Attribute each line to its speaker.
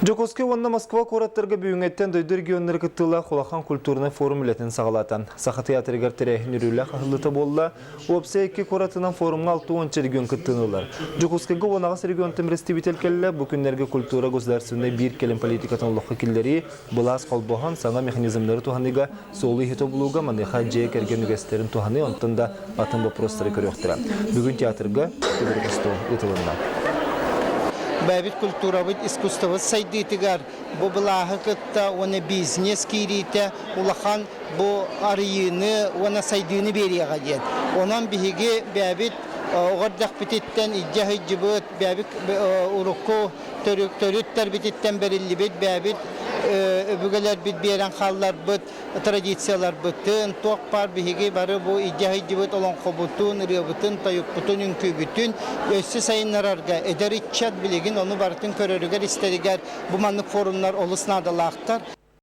Speaker 1: Жокоске онна Москва кораттарга бүйүнгеттен дөйдір регионлар кыттыла Холахан культурный форум үлетін сағалатан. Саха театрыгар тере нүрүлі қағылыты болла, опсе 2 коратынан форумға 6-10 регион кыттынылар. Жокоскеге онағас регион темрести бителкелі бүкіндерге культура государственный бір келем политикатын лоқы келдері бұлас қолбоған саңа механизмдары туғаныға солы хето бұлуға маныға жие керген үгестерін туғаны онтында атын вопростары көріқтіра. Бүгін театрға көбіргісті ұтылында.
Speaker 2: Бәбит культуравыт искусствовыт сайдытыгар. Бу былағы кытта, оны бизнес кирите, улахан бу арыйыны, оны сайдыны берияға дед. Онан биһиги бәбит оғырдақ бітеттен идяхы жібіт, бәбит урукку төрүттер бітеттен берілі бит, бәбит öbügeler bit beren hallar bit tradisiyalar bitin tok par bihi bari bu iddiayı cibet olan kobutun riyabutun tayuputun ünkü bütün ösü sayınlararga eder içat biligin onu barıtın körörüger istediger bu manlık forumlar olusuna da lağıttar.